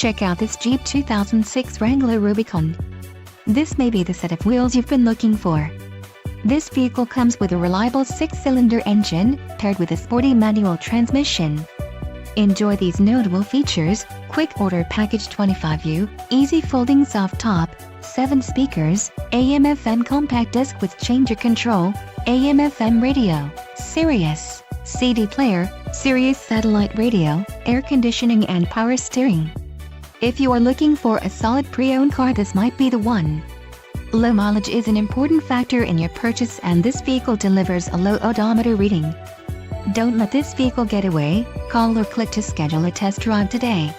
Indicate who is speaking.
Speaker 1: Check out this Jeep 2006 Wrangler Rubicon. This may be the set of wheels you've been looking for. This vehicle comes with a reliable 6-cylinder engine, paired with a sporty manual transmission. Enjoy these notable features: quick order package 25U, easy folding soft top, 7 speakers, AM/FM compact disc with changer control, AM/FM radio, Sirius, CD player, Sirius satellite radio, air conditioning and power steering. If you are looking for a solid pre-owned car, this might be the one. Low mileage is an important factor in your purchase, and this vehicle delivers a low odometer reading. Don't let this vehicle get away. Call or click to schedule a test drive today.